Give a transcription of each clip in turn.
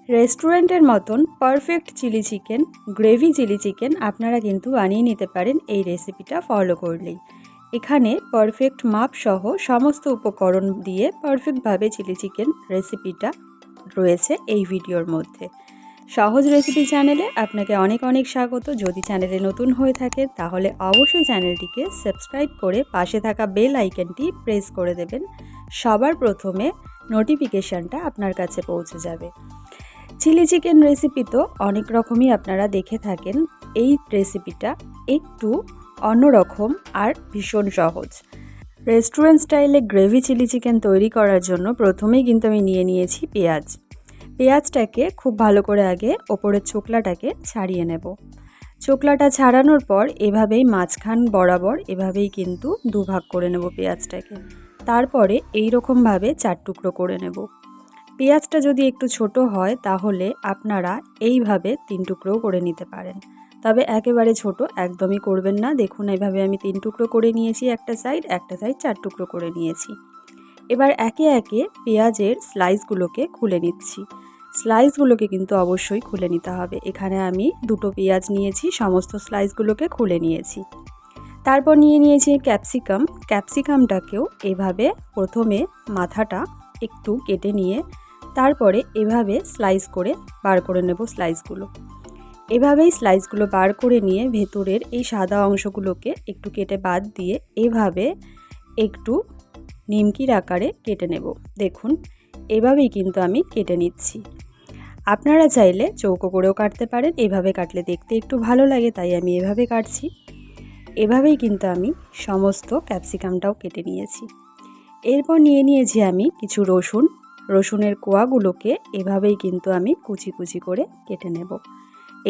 রেস্টুরেন্টের মতন perfect chilli chicken, gravy chilli chicken আপনারা কিন্তু বানিয়ে নিতে পারেন এই রেসিপিটা ফলো করলেই। এখানে পারফেক্ট মাপ সহ সমস্ত উপকরণ দিয়ে পারফেক্টভাবে চিলি চিকেন রেসিপিটা রয়েছে এই ভিডিওর মধ্যে। সহজ রেসিপি চ্যানেলে আপনাকে অনেক অনেক স্বাগত। যদি চ্যানেলে নতুন হয়ে থাকে তাহলে অবশ্যই চ্যানেলটিকে সাবস্ক্রাইব করে পাশে থাকা বেল আইকনটি প্রেস করে দেবেন। সবার প্রথমে নোটিফিকেশানটা আপনার কাছে পৌঁছে যাবে। চিলি চিকেন রেসিপি তো অনেক রকমই আপনারা দেখে থাকেন, এই রেসিপিটা একটু অন্যরকম আর ভীষণ সহজ। রেস্টুরেন্ট স্টাইলে গ্রেভি চিলি চিকেন তৈরি করার জন্য প্রথমেই কিন্তু আমি নিয়ে নিয়েছি পেঁয়াজটাকে খুব ভালো করে আগে ওপরের চোকলাটাকে ছাড়িয়ে নেব। চোকলাটা ছাড়ানোর পর এভাবেই মাঝখান বরাবর এভাবেই কিন্তু দুভাগ করে নেব পেঁয়াজটাকে। তারপরে এইরকমভাবে 4 টুকরো করে নেব। পেঁয়াজটা যদি একটু ছোট হয় তাহলে আপনারা এইভাবে 3 টুকরোও করে নিতে পারেন, তবে একেবারে ছোট একদমই করবেন না। দেখুন এইভাবে আমি 3 টুকরো করে নিয়েছি, একটা সাইড 4 টুকরো করে নিয়েছি। এবার একে একে পেঁয়াজের স্লাইসগুলোকে খুলে নিচ্ছি। স্লাইসগুলোকে কিন্তু অবশ্যই খুলে নিতে হবে। এখানে আমি 2টো পেঁয়াজ নিয়েছি, সমস্ত স্লাইসগুলোকে খুলে নিয়েছি। তারপর নিয়ে নিয়েছি ক্যাপসিকামটাকেও এভাবে প্রথমে মাথাটা একটু কেটে নিয়ে তারপরে এভাবে স্লাইস করে বার করে নেব স্লাইসগুলো। এভাবেই স্লাইসগুলো বার করে নিয়ে ভেতরের এই সাদা অংশগুলোকে একটু কেটে বাদ দিয়ে এভাবে একটু নিমকির আকারে কেটে নেব। দেখুন এভাবেই কিন্তু আমি কেটে নিচ্ছি। আপনারা চাইলে চৌকো করেও কাটতে পারেন, এভাবে কাটলে দেখতে একটু ভালো লাগে তাই আমি এভাবে কাটছি। এভাবেই কিন্তু আমি সমস্ত ক্যাপসিকামটাও কেটে নিয়েছি। এরপর নিয়ে নিয়েছি আমি কিছু রসুনের কোয়াগুলোকে এভাবেই কিন্তু আমি কুচি কুচি করে কেটে নেব।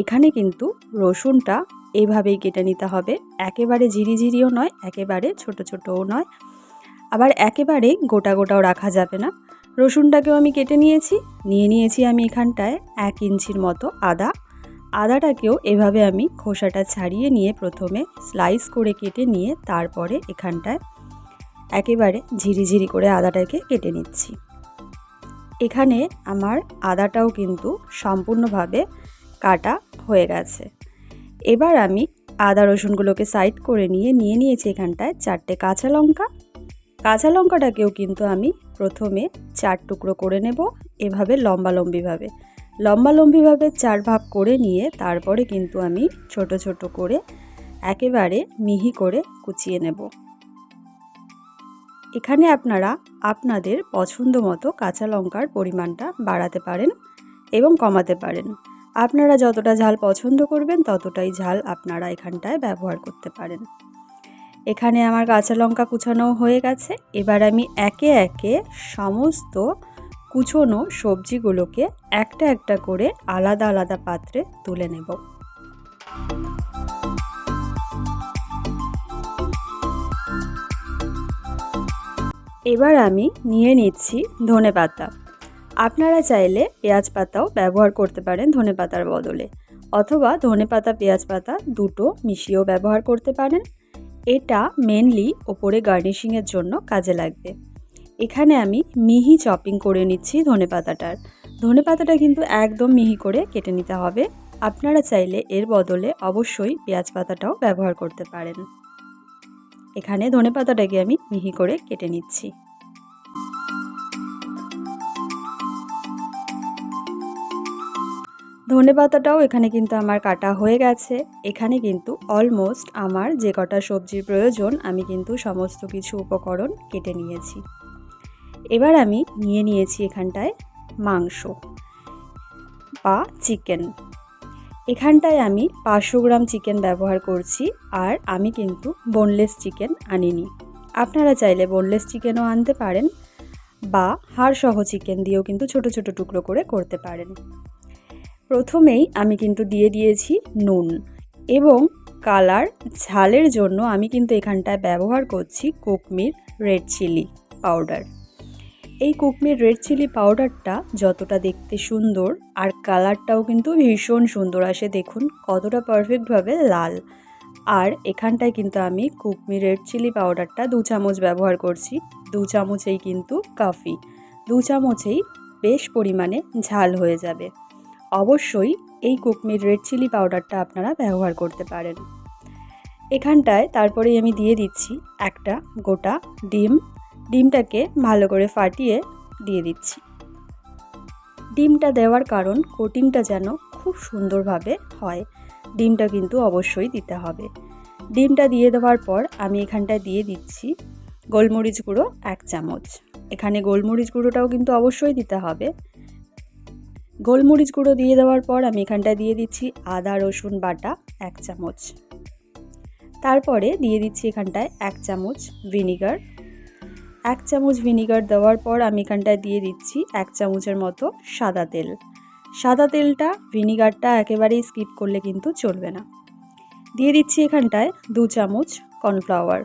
এখানে কিন্তু রসুনটা এইভাবেই কেটে নিতে হবে, একেবারে ঝিরিঝিরিও নয়, একেবারে ছোট ছোটও নয়, আবার একেবারেই গোটা গোটাও রাখা যাবে না। রসুনটাকেও আমি কেটে নিয়েছি আমি এখানটায় 1 ইঞ্চির মতো আদাটাকেও এভাবে আমি খোসাটা ছাড়িয়ে নিয়ে প্রথমে স্লাইস করে কেটে নিয়ে তারপরে এখানটায় একেবারে ঝিরিঝিরি করে আদাটাকে কেটে নিচ্ছি। এখানে আমার আদাটাও কিন্তু সম্পূর্ণভাবে কাটা হয়ে গেছে। এবার আমি আদা রসুনগুলোকে সাইড করে নিয়ে নিয়েছি এখানটায় 4টে কাঁচা লঙ্কাটাকেও কিন্তু আমি প্রথমে 4 টুকরো করে নেব। এভাবে লম্বালম্বিভাবে 4 ভাগ করে নিয়ে তারপরে কিন্তু আমি ছোট ছোট করে একেবারে মিহি করে কুচিয়ে নেব। এখানে আপনারা আপনাদের পছন্দ মতো কাঁচা লঙ্কার পরিমাণটা বাড়াতে পারেন এবং কমাতে পারেন। আপনারা যতটা ঝাল পছন্দ করবেন ততটাই ঝাল আপনারা এখানটায় ব্যবহার করতে পারেন। এখানে আমার কাঁচা লঙ্কা কুচানো হয়ে গেছে। এবার আমি একে একে সমস্ত কুচোনো সবজিগুলোকে একটা একটা করে আলাদা আলাদা পাত্রে তুলে নেব। এবার আমি নিয়ে নিচ্ছি ধনেপাতা। আপনারা চাইলে পেঁয়াজ পাতাও ব্যবহার করতে পারেন ধনেপাতার বদলে, অথবা ধনেপাতা পেঁয়াজ পাতা দুটো মিশিয়েও ব্যবহার করতে পারেন। এটা মেনলি ওপরে গার্নিশিংয়ের জন্য কাজে লাগবে। এখানে আমি মিহি চপিং করে নিচ্ছি ধনেপাতাটা কিন্তু একদম মিহি করে কেটে নিতে হবে। আপনারা চাইলে এর বদলে অবশ্যই পেঁয়াজ পাতাটাও ব্যবহার করতে পারেন। এখানে ধনেপাতাটাকে আমি মিহি করে কেটে নিচ্ছি। ধনেপাতাটাও এখানে কিন্তু আমার কাটা হয়ে গেছে। এখানে কিন্তু অলমোস্ট আমার যে কটা সবজির প্রয়োজন আমি কিন্তু সমস্ত কিছু উপকরণ কেটে নিয়েছি। এবার আমি নিয়ে নিয়েছি এখানটায় মাংস বা চিকেন। এখানটায় আমি 500 গ্রাম চিকেন ব্যবহার করছি, আর আমি কিন্তু বোনলেস চিকেন আনিনি। আপনারা চাইলে বোনলেস চিকেনও আনতে পারেন বা হাড়সহ চিকেন দিয়েও কিন্তু ছোট ছোট টুকরো করে করতে পারেন। প্রথমেই আমি কিন্তু দিয়ে দিয়েছি নুন, এবং কালার ঝালের জন্য আমি কিন্তু এখানটায় ব্যবহার করছি কুকমির রেড চিলি পাউডার। এই কুকমির রেড চিলি পাউডারটা যতটা দেখতে সুন্দর আর কালারটাও কিন্তু ভীষণ সুন্দর আসে। দেখুন কতটা পারফেক্টভাবে লাল। আর এখানটায় কিন্তু আমি কুকমির রেড চিলি পাউডারটা 2 চামচ ব্যবহার করছি। 2 চামচেই কিন্তু কাফি, 2 চামচেই বেশ পরিমাণে ঝাল হয়ে যাবে। অবশ্যই এই কুকমির রেড চিলি পাউডারটা আপনারা ব্যবহার করতে পারেন। এখানটায় তারপরেই আমি দিয়ে দিচ্ছি একটা গোটা ডিম। ডিমটাকে ভালো করে ফাটিয়ে দিয়ে দিচ্ছি। ডিমটা দেওয়ার কারণ কোটিংটা যেন খুব সুন্দরভাবে হয়, ডিমটা কিন্তু অবশ্যই দিতে হবে। ডিমটা দিয়ে দেওয়ার পর আমি এখানটায় দিয়ে দিচ্ছি গোলমরিচ গুঁড়ো 1 চামচ। এখানে গোলমরিচ গুঁড়োটাও কিন্তু অবশ্যই দিতে হবে। গোলমরিচ গুঁড়ো দিয়ে দেওয়ার পর আমি এখানটায় দিয়ে দিচ্ছি আদা রসুন বাটা 1 চামচ। তারপরে দিয়ে দিচ্ছি এখানটায় 1 চামচ ভিনিগার। 1 চামচ ভিনিগার দেওয়ার পর আমি এখানটায় দিয়ে দিচ্ছি 1 চামচের মতো সাদা তেল। সাদা তেলটা ভিনিগারটা একেবারেই স্কিপ করলে কিন্তু চলবে না। দিয়ে দিচ্ছি এখানটায় 2 চামচ কর্নফ্লাওয়ার।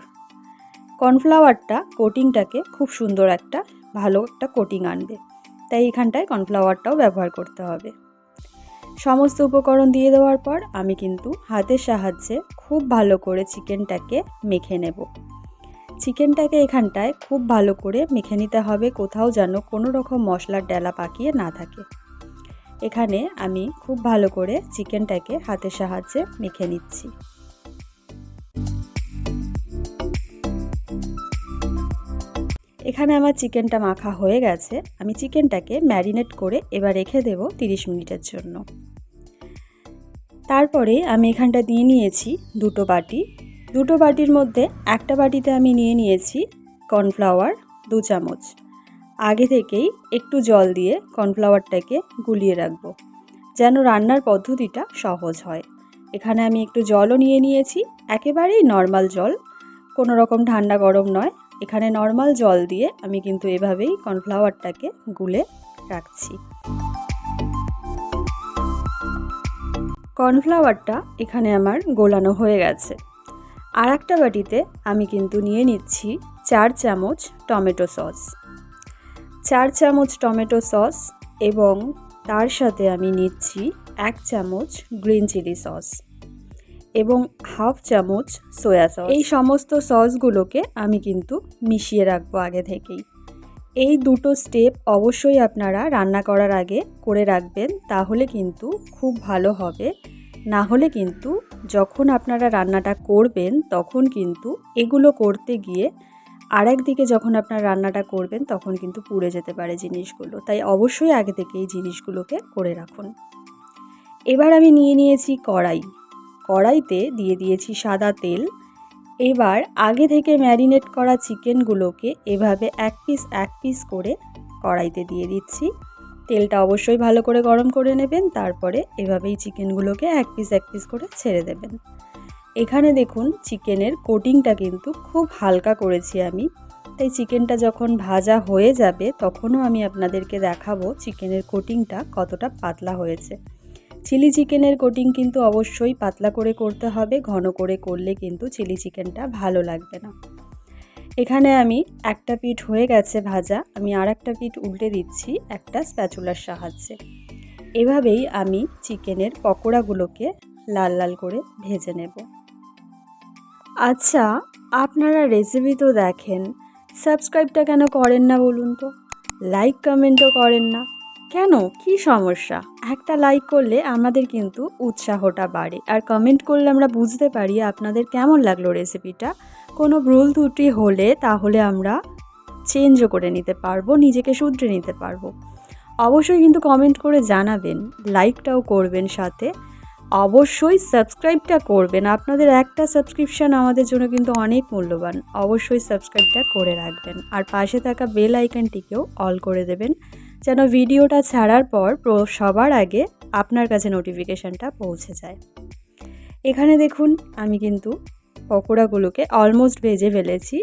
কর্নফ্লাওয়ারটা কোটিংটাকে খুব সুন্দর একটা ভালো একটা কোটিং আনবে, তাই এখানটায় কর্নফ্লাওয়ারটাও ব্যবহার করতে হবে। সমস্ত উপকরণ দিয়ে দেওয়ার পর আমি কিন্তু হাতের সাহায্যে খুব ভালো করে চিকেনটাকে মেখে নেব। চিকেনটাকে এখানটায় খুব ভালো করে মেখে নিতে হবে, কোথাও যেন কোনো রকম মশলার ডেলা পাকিয়ে না থাকে। এখানে আমি খুব ভালো করে চিকেনটাকে হাতের সাহায্যে মেখে নিচ্ছি। এখানে আমার চিকেনটা মাখা হয়ে গেছে। আমি চিকেনটাকে ম্যারিনেট করে এবার রেখে দেব 30 মিনিটের জন্য। তারপরে আমি এখানটা দিয়ে নিয়েছি দুটো বাটি। দুটো বাটির মধ্যে একটা বাটিতে আমি নিয়ে নিয়েছি কর্নফ্লাওয়ার 2 চামচ। আগে থেকেই একটু জল দিয়ে কর্নফ্লাওয়ারটাকে গুলিয়ে রাখবো, যেন রান্নার পদ্ধতিটা সহজ হয়। এখানে আমি একটু জলও নিয়ে নিয়েছি, একেবারেই নর্মাল জল, কোনো রকম ঠান্ডা গরম নয়। এখানে নর্মাল জল দিয়ে আমি কিন্তু এভাবেই কর্নফ্লাওয়ারটাকে গুলে রাখছি। কর্নফ্লাওয়ারটা এখানে আমার গোলানো হয়ে গেছে। আর একটা বাটিতে আমি কিন্তু নিয়ে নিচ্ছি 4 চামচ টমেটো সস। 4 চামচ টমেটো সস এবং তার সাথে আমি নিচ্ছি 1 চামচ গ্রিন চিলি সস এবং হাফ চামচ সয়া সস। এই সমস্ত সসগুলোকে আমি কিন্তু মিশিয়ে রাখবো আগে থেকেই। এই দুটো স্টেপ অবশ্যই আপনারা রান্না করার আগে করে রাখবেন, তাহলে কিন্তু খুব ভালো হবে। না হলে কিন্তু যখন আপনারা রান্নাটা করবেন তখন কিন্তু এগুলো করতে গিয়ে আরেক দিকে যখন আপনারা রান্নাটা করবেন তখন কিন্তু পুড়ে যেতে পারে জিনিসগুলো, তাই অবশ্যই আগে থেকে এই জিনিসগুলোকে করে রাখুন। এবার আমি নিয়ে নিয়েছি কড়াই। কড়াইতে দিয়ে দিয়েছি সাদা তেল। এবার আগে থেকে ম্যারিনেট করা চিকেনগুলোকে এভাবে এক পিস করে কড়াইতে দিয়ে দিচ্ছি। তেলটা অবশ্যই ভালো করে গরম করে নেবেন, তারপরে এভাবেই চিকেনগুলোকে এক পিস করে ছেড়ে দেবেন। এখানে দেখুন চিকেনের কোটিংটা কিন্তু খুব হালকা করেছি আমি, তাই চিকেনটা যখন ভাজা হয়ে যাবে তখনও আমি আপনাদেরকে দেখাবো চিকেনের কোটিংটা কতটা পাতলা হয়েছে। চিলি চিকেনের কোটিং কিন্তু অবশ্যই পাতলা করে করতে হবে, ঘন করে করলে কিন্তু চিলি চিকেনটা ভালো লাগবে না। এখানে আমি একটা পিঠ হয়ে গেছে ভাজা, আমি আর একটা পিঠ উল্টে দিচ্ছি একটা স্প্যাচুলার সাহায্যে। এভাবেই আমি চিকেনের পকোড়াগুলোকে লাল লাল করে ভেজে নেব। আচ্ছা, আপনারা রেসিপি তো দেখেন, সাবস্ক্রাইবটা কেন করেন না বলুন তো? লাইক কমেন্টও করেন না কেন? কি সমস্যা? একটা লাইক করলে আমাদের কিন্তু উৎসাহটা বাড়ে, আর কমেন্ট করলে আমরা বুঝতে পারি আপনাদের কেমন লাগলো রেসিপিটা। কোনো ভুল ত্রুটি হলে তাহলে আমরা চেঞ্জও করে নিতে পারবো, নিজেকে শুধরে নিতে পারবো। অবশ্যই কিন্তু কমেন্ট করে জানাবেন, লাইকটাও করবেন, সাথে অবশ্যই সাবস্ক্রাইবটা করবেন। আপনাদের একটা সাবস্ক্রিপশান আমাদের জন্য কিন্তু অনেক মূল্যবান। অবশ্যই সাবস্ক্রাইবটা করে রাখবেন, আর পাশে থাকা বেল আইকনটিকেও অল করে দেবেন, যেন ভিডিওটা ছাড়ার পর সবার আগে আপনার কাছে নোটিফিকেশানটা পৌঁছে যায়। এখানে দেখুন আমি কিন্তু পকোড়াগুলোকে অলমোস্ট ভেজে ফেলেছি,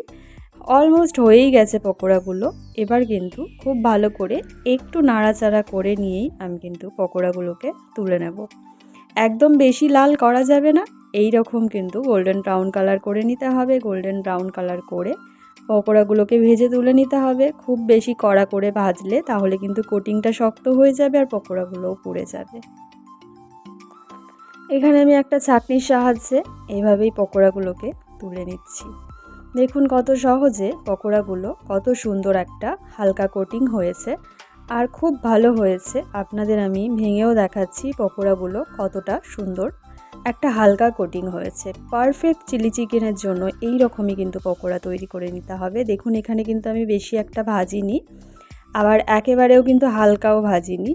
অলমোস্ট হয়েই গেছে পকোড়াগুলো। এবার কিন্তু খুব ভালো করে একটু নাড়াচাড়া করে নিয়েই আমি কিন্তু পকোড়াগুলোকে তুলে নেব। একদম বেশি লাল করা যাবে না, এই রকম কিন্তু গোল্ডেন ব্রাউন কালার করে নিতে হবে। গোল্ডেন ব্রাউন কালার করে পকোড়াগুলোকে ভেজে তুলে নিতে হবে। খুব বেশি কড়া করে ভাজলে তাহলে কিন্তু কোটিংটা শক্ত হয়ে যাবে আর পকোড়াগুলোও পুড়ে যাবে। এখানে আমি একটা ছাঁকনির সাহায্যে এইভাবেই পকোড়াগুলোকে তুলে নিচ্ছি। দেখুন কত সহজে পকোড়াগুলো কত সুন্দর একটা হালকা কোটিং হয়েছে। আর খুব ভালো হয়েছে। আপনাদের আমি ভেঙেও দেখাচ্ছি পকোড়াগুলো কতটা সুন্দর একটা হালকা কোটিং হয়েছে। পারফেক্ট চিলি চিকেনের জন্য এই রকমই কিন্তু পকোড়া তৈরি করে নিতে হবে। দেখুন এখানে কিন্তু আমি বেশি একটা ভাজিনি, আবার একেবারেও কিন্তু হালকাও ভাজিনি,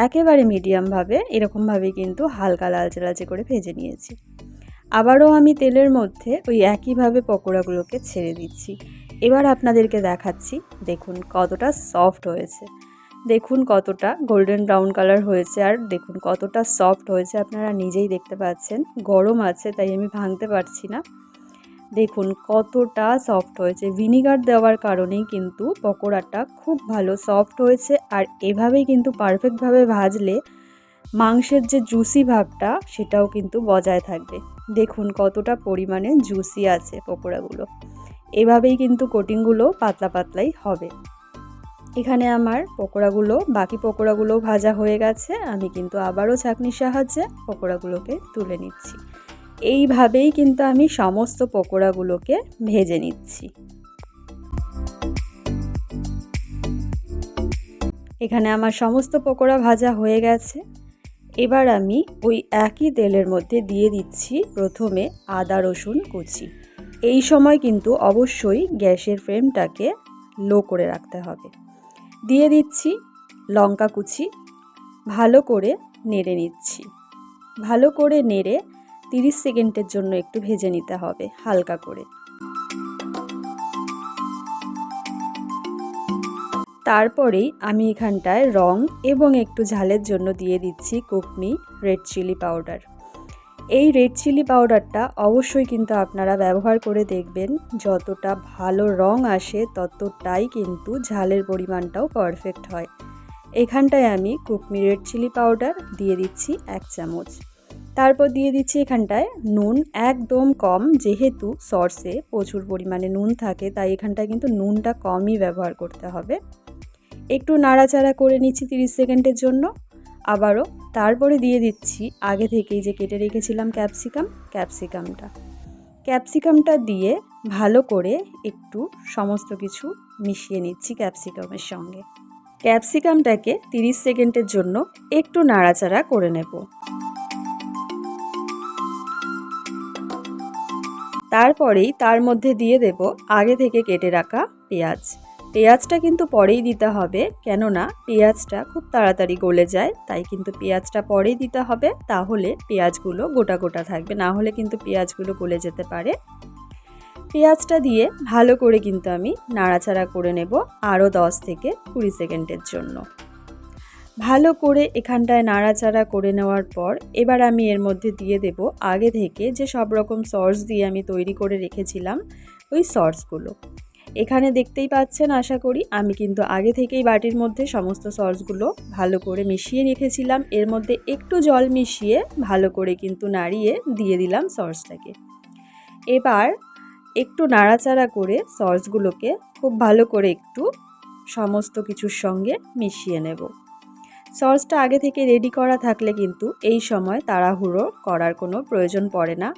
একেবারে মিডিয়ামভাবে এরকমভাবে কিন্তু হালকা লালচে লালচে করে ভেজে নিয়েছি। আবারও আমি তেলের মধ্যে ওই একইভাবে পকোড়াগুলোকে ছেড়ে দিচ্ছি। এবার আপনাদেরকে দেখাচ্ছি, দেখুন কতটা সফট হয়েছে, দেখুন কতটা গোল্ডেন ব্রাউন কালার হয়েছে, আর দেখুন কতটা সফট হয়েছে, আপনারা নিজেই দেখতে পাচ্ছেন। গরম আছে তাই আমি ভাঙতে পারছি না। দেখুন কতটা সফট হয়েছে, ভিনিগার দেওয়ার কারণেই কিন্তু পকোড়াটা খুব ভালো সফট হয়েছে। আর এভাবেই কিন্তু পারফেক্টভাবে ভাজলে মাংসের যে জুসি ভাবটা সেটাও কিন্তু বজায় থাকবে। দেখুন কতটা পরিমাণে জুসি আছে পকোড়াগুলো। এভাবেই কিন্তু কোটিংগুলো পাতলা পাতলাই হবে। এখানে আমার বাকি পকোড়াগুলো ভাজা হয়ে গেছে। আমি কিন্তু আবারও ছাঁকনির সাহায্যে পকোড়াগুলোকে তুলে নিচ্ছি। এইভাবেই কিন্তু আমি সমস্ত পকোড়াগুলোকে ভেজে নিচ্ছি। এখানে আমার সমস্ত পকোড়া ভাজা হয়ে গেছে। এবার আমি ওই একই তেলের মধ্যে দিয়ে দিচ্ছি প্রথমে আদা রসুন কুচি। এই সময় কিন্তু অবশ্যই গ্যাসের ফ্লেমটাকে লো করে রাখতে হবে। দিয়ে দিচ্ছি লঙ্কা কুচি, ভালো করে নেড়ে নিচ্ছি। ভালো করে নেড়ে 30 সেকেন্ডের জন্য একটু ভেজে নিতে হবে হালকা করে। তারপরেই আমি এখানটায় রং এবং একটু ঝালের জন্য দিয়ে দিচ্ছি কুকমি রেড চিলি পাউডার। এই রেড চিলি পাউডারটা অবশ্যই কিন্তু আপনারা ব্যবহার করে দেখবেন। যতটা ভালো রং আসে ততটাই কিন্তু ঝালের পরিমাণটাও পারফেক্ট হয়। এখানটায় আমি কুকমি রেড চিলি পাউডার দিয়ে দিচ্ছি 1 চামচ। তারপর দিয়ে দিচ্ছি এখানটায় নুন একদম কম, যেহেতু সসে প্রচুর পরিমাণে নুন থাকে তাই এখানটায় কিন্তু নুনটা কমই ব্যবহার করতে হবে। একটু নাড়াচাড়া করে নিচ্ছি 30 সেকেন্ডের জন্য আবারও। তারপরে দিয়ে দিচ্ছি আগে থেকেই যে কেটে রেখেছিলাম ক্যাপসিকামটা দিয়ে ভালো করে একটু সমস্ত কিছু মিশিয়ে নিচ্ছি ক্যাপসিকামের সঙ্গে। ক্যাপসিকামটাকে 30 সেকেন্ডের জন্য একটু নাড়াচাড়া করে নেব। তারপরেই তার মধ্যে দিয়ে দেব আগে থেকে কেটে রাখা পেঁয়াজটা কিন্তু পরেই দিতে হবে, কেননা পেঁয়াজটা খুব তাড়াতাড়ি গলে যায়, তাই কিন্তু পেঁয়াজটা পরেই দিতে হবে। তাহলে পেঁয়াজগুলো গোটা গোটা থাকবে, না হলে কিন্তু পেঁয়াজগুলো গলে যেতে পারে। পেঁয়াজটা দিয়ে ভালো করে কিন্তু আমি নাড়াচাড়া করে নেব আরও 10 থেকে 20 সেকেন্ডের জন্য। ভালো করে এখানটায় নাড়াচাড়া করে নেওয়ার পর এবার আমি এর মধ্যে দিয়ে দেব আগে থেকে যে সব রকম সস দিয়ে আমি তৈরি করে রেখেছিলাম ওই সসগুলো। এখানে দেখতেই পাচ্ছেন আশা করি, আমি কিন্তু আগে থেকেই বাটির মধ্যে সমস্ত সসগুলো ভালো করে মিশিয়ে রেখেছিলাম। এর মধ্যে একটু জল মিশিয়ে ভালো করে কিন্তু নাড়িয়ে দিয়ে দিলাম সসটাকে। এবার একটু নাড়াচাড়া করে সসগুলোকে খুব ভালো করে একটু সমস্ত কিছুর সঙ্গে মিশিয়ে নেব। সসটা আগে থেকে রেডি করা থাকলে কিন্তু এই সময় তাড়াহুড়ো করার কোনো প্রয়োজন পড়ে না।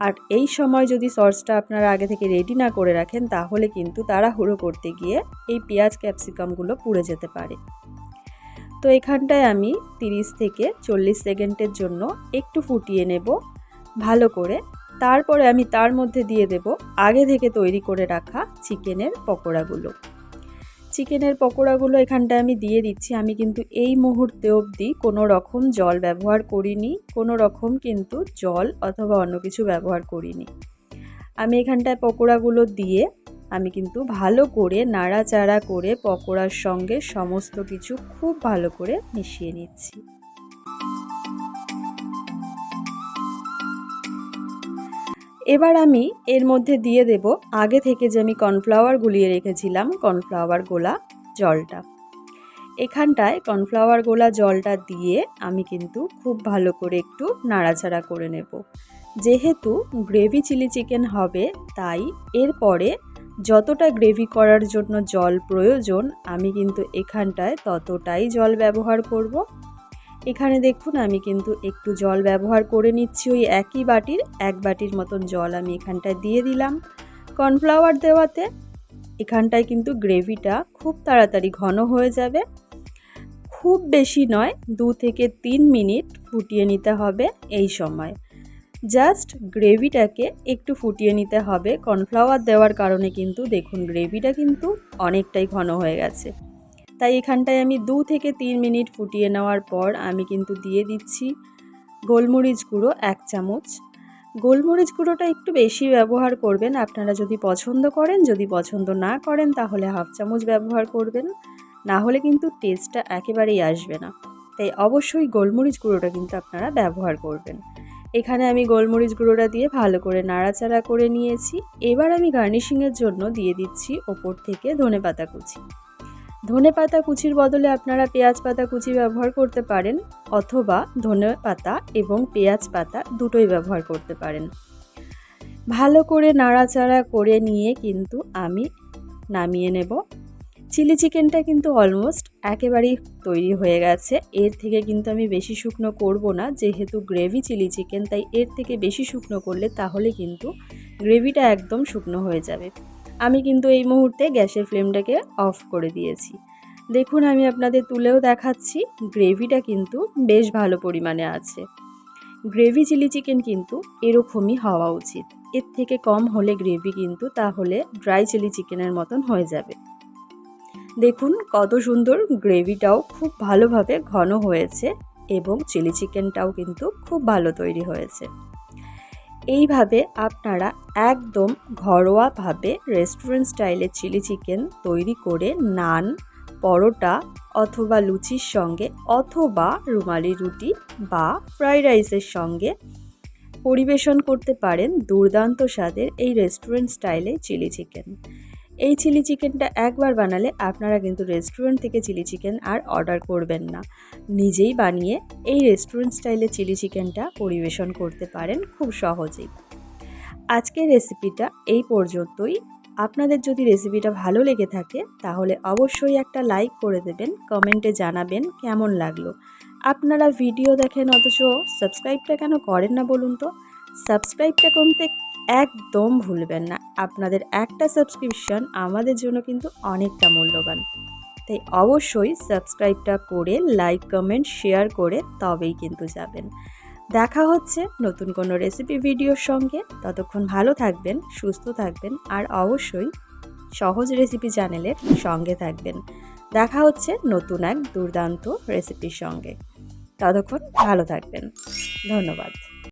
আর এই সময় যদি সসটা আপনারা আগে থেকে রেডি না করে রাখেন তাহলে কিন্তু তাড়াহুড়ো করতে গিয়ে এই পেঁয়াজ ক্যাপসিকামগুলো পুড়ে যেতে পারে। তো এখানটায় আমি 30 থেকে 40 সেকেন্ডের জন্য একটু ফুটিয়ে নেব ভালো করে। তারপরে আমি তার মধ্যে দিয়ে দেব আগে থেকে তৈরি করে রাখা চিকেনের পকোড়াগুলো এখানটায় আমি দিয়ে দিচ্ছি। আমি কিন্তু এই মুহূর্তে অবধি কোনো রকম জল ব্যবহার করিনি, কোনো রকম কিন্তু জল অথবা অন্য কিছু ব্যবহার করিনি। আমি এখানটায় পকোড়াগুলো দিয়ে আমি কিন্তু ভালো করে নাড়াচাড়া করে পকোড়ার সঙ্গে সমস্ত কিছু খুব ভালো করে মিশিয়ে নিচ্ছি। এবার আমি এর মধ্যে দিয়ে দেব আগে থেকে যে আমি কর্নফ্লাওয়ার গুলিয়ে রেখেছিলাম কর্নফ্লাওয়ার গোলা জলটা। এখানটায় কর্নফ্লাওয়ার গোলা জলটা দিয়ে আমি কিন্তু খুব ভালো করে একটু নাড়াচাড়া করে নেব। যেহেতু গ্রেভি চিলি চিকেন হবে তাই এরপরে যতটা গ্রেভি করার জন্য জল প্রয়োজন আমি কিন্তু এখানটায় ততটাই জল ব্যবহার করব। এখানে দেখুন আমি কিন্তু একটু জল ব্যবহার করে নিচ্ছি, ওই একই বাটির 1 বাটির মতন জল আমি এখানটায় দিয়ে দিলাম। কর্নফ্লাওয়ার দেওয়াতে এখানটায় কিন্তু গ্রেভিটা খুব তাড়াতাড়ি ঘন হয়ে যাবে। খুব বেশি নয়, 2 থেকে 3 মিনিট ফুটিয়ে নিতে হবে। এই সময় জাস্ট গ্রেভিটাকে একটু ফুটিয়ে নিতে হবে। কর্নফ্লাওয়ার দেওয়ার কারণে কিন্তু দেখুন গ্রেভিটা কিন্তু অনেকটাই ঘন হয়ে গেছে। তাই এখানটায় আমি 2 থেকে 3 মিনিট ফুটিয়ে নেওয়ার পর আমি কিন্তু দিয়ে দিচ্ছি গোলমরিচ গুঁড়ো 1 চামচ। গোলমরিচ গুঁড়োটা একটু বেশি ব্যবহার করবেন আপনারা যদি পছন্দ করেন। যদি পছন্দ না করেন তাহলে হাফ চামচ ব্যবহার করবেন, না হলে কিন্তু টেস্টটা একেবারেই আসবে না। তাই অবশ্যই গোলমরিচ গুঁড়োটা কিন্তু আপনারা ব্যবহার করবেন। এখানে আমি গোলমরিচ গুঁড়োটা দিয়ে ভালো করে নাড়াচাড়া করে নিয়েছি। এবার আমি গার্নিশিংয়ের জন্য দিয়ে দিচ্ছি ওপর থেকে ধনেপাতা কুচি। ধনেপাতা কুচির বদলে আপনারা পেঁয়াজ পাতা কুচি ব্যবহার করতে পারেন, অথবা ধনেপাতা এবং পেঁয়াজ পাতা দুটোই ব্যবহার করতে পারেন। ভালো করে নাড়াচাড়া করে নিয়ে কিন্তু আমি নামিয়ে নেব। চিলি চিকেনটা কিন্তু অলমোস্ট একেবারেই তৈরি হয়ে গেছে। এর থেকে কিন্তু আমি বেশি শুকনো করব না, যেহেতু গ্রেভি চিলি চিকেন, তাই এর থেকে বেশি শুকনো করলে তাহলে কিন্তু গ্রেভিটা একদম শুকনো হয়ে যাবে। আমি কিন্তু এই মুহূর্তে গ্যাসের ফ্লেমটাকে অফ করে দিয়েছি। দেখুন আমি আপনাদের তুলেও দেখাচ্ছি, গ্রেভিটা কিন্তু বেশ ভালো পরিমাণে আছে। গ্রেভি চিলি চিকেন কিন্তু এরকমই হওয়া উচিত। এর থেকে কম হলে গ্রেভি কিন্তু তাহলে ড্রাই চিলি চিকেনের মতন হয়ে যাবে। দেখুন কত সুন্দর, গ্রেভিটাও খুব ভালোভাবে ঘন হয়েছে এবং চিলি চিকেনটাও কিন্তু খুব ভালো তৈরি হয়েছে। এইভাবে আপনারা একদম ঘরোয়াভাবে রেস্টুরেন্ট স্টাইলে চিলি চিকেন তৈরি করে নান, পরোটা অথবা লুচির সঙ্গে অথবা রুমালি রুটি বা ফ্রাইড রাইসের সঙ্গে পরিবেশন করতে পারেন দুর্দান্ত স্বাদের এই রেস্টুরেন্ট স্টাইলে চিলি চিকেন। এই চিলি চিকেনটা একবার বানালে আপনারা কিন্তু রেস্টুরেন্ট থেকে চিলি চিকেন আর অর্ডার করবেন না। নিজেই বানিয়ে এই রেস্টুরেন্ট স্টাইলে চিলি চিকেনটা পরিবেশন করতে পারেন খুব সহজেই। আজকের রেসিপিটা এই পর্যন্তই। আপনাদের যদি রেসিপিটা ভালো লেগে থাকে তাহলে অবশ্যই একটা লাইক করে দেবেন, কমেন্টে জানাবেন কেমন লাগলো। আপনারা ভিডিও দেখেন অথচ সাবস্ক্রাইবটা কেন করেন না বলুন তো? সাবস্ক্রাইবটা করতে একদম ভুলবেন না। আপনাদের একটা সাবস্ক্রিপশন আমাদের জন্য কিন্তু অনেকটা মূল্যবান। তাই অবশ্যই সাবস্ক্রাইবটা করে লাইক কমেন্ট শেয়ার করে তবেই কিন্তু যাবেন। দেখা হচ্ছে নতুন কোনো রেসিপি ভিডিওর সঙ্গে। ততক্ষণ ভালো থাকবেন, সুস্থ থাকবেন আর অবশ্যই সহজ রেসিপি চ্যানেলের সঙ্গে থাকবেন। দেখা হচ্ছে নতুন এক দুর্দান্ত রেসিপির সঙ্গে। ততক্ষণ ভালো থাকবেন। ধন্যবাদ।